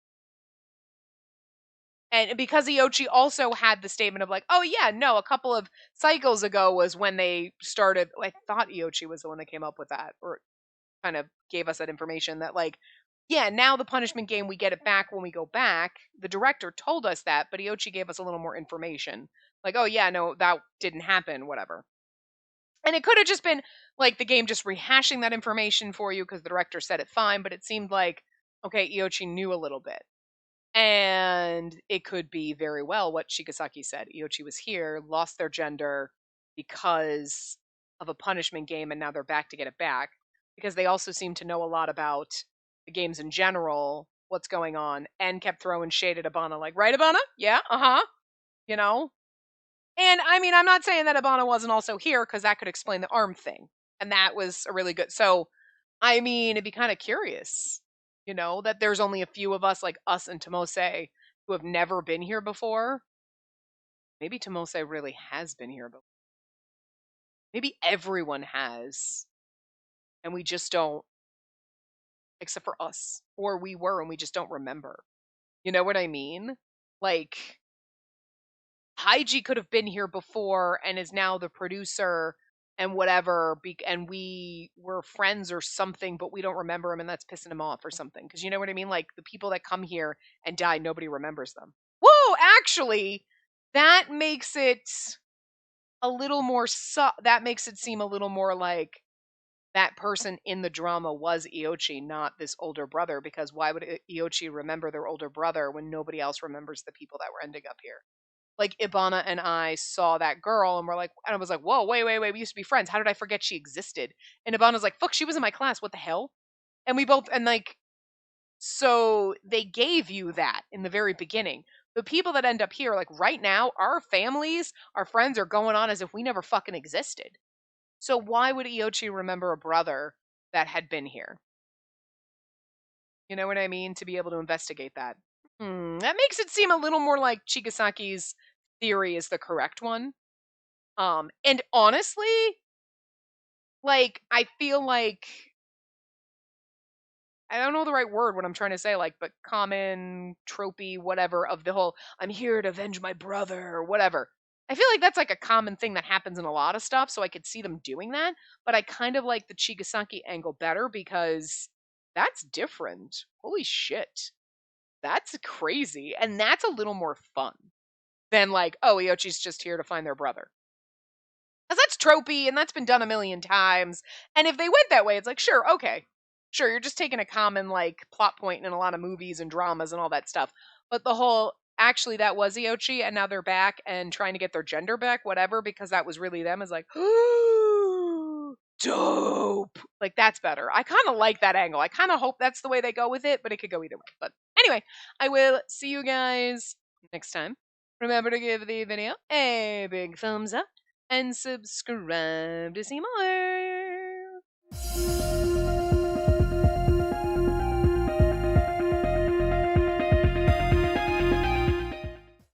Iochi also had the statement of like, oh yeah, no, a couple of cycles ago was when they started. I thought Iochi was the one that came up with that, or kind of gave us that information that like, yeah, now the punishment game, we get it back when we go back. The director told us that, but Iochi gave us a little more information. Like, oh yeah, no, that didn't happen, whatever. And it could have just been like the game just rehashing that information for you because the director said it fine, but it seemed like, okay, Iochi knew a little bit. And it could be very well what Chigasaki said. Iochi was here, lost their gender because of a punishment game, and now they're back to get it back. Because they also seem to know a lot about the games in general, what's going on, and kept throwing shade at Abana, like, right, Abana? Yeah, uh-huh. You know? And I mean, I'm not saying that Abana wasn't also here, because that could explain the arm thing. And that was a really good. So, I mean, it'd be kind of curious, that there's only a few of us, like us and Tomose, who have never been here before. Maybe Tomose really has been here before. Maybe everyone has. And we just don't except for us. Or we were and we just don't remember. You know what I mean? Like, Haiji could have been here before and is now the producer and whatever, and we were friends or something, but we don't remember him, and that's pissing him off or something. Because you know what I mean? Like, the people that come here and die, nobody remembers them. Whoa, actually, that makes it a little more, that makes it seem a little more like that person in the drama was Iochi, not this older brother, because why would Iochi remember their older brother when nobody else remembers the people that were ending up here? Like, Ibana and I saw that girl and we're like, and I was like, whoa, wait, we used to be friends. How did I forget she existed? And Ibana's like, fuck, she was in my class. What the hell? And we both, and like, so they gave you that in the very beginning. The people that end up here, like right now, our families, our friends are going on as if we never fucking existed. So why would Iochi remember a brother that had been here? You know what I mean? To be able to investigate that. That makes it seem a little more like Chigasaki's theory is the correct one. And honestly, like, I feel like I don't know the right word, what I'm trying to say, like, but common, tropey, whatever, of the whole, I'm here to avenge my brother, or whatever. I feel like that's like a common thing that happens in a lot of stuff, so I could see them doing that, but I kind of like the Chigasaki angle better because that's different. Holy shit. That's crazy. And that's a little more fun than like, oh, Iochi's just here to find their brother. Because that's tropey and that's been done a million times. And if they went that way, it's like, sure, okay. Sure, you're just taking a common like plot point in a lot of movies and dramas and all that stuff. But the whole actually that was Iochi and now they're back and trying to get their gender back, whatever, because that was really them is like, dope. Like that's better. I kind of like that angle. I kind of hope that's the way they go with it, but it could go either way. But anyway, I will see you guys next time. Remember to give the video a big thumbs up and subscribe to see more.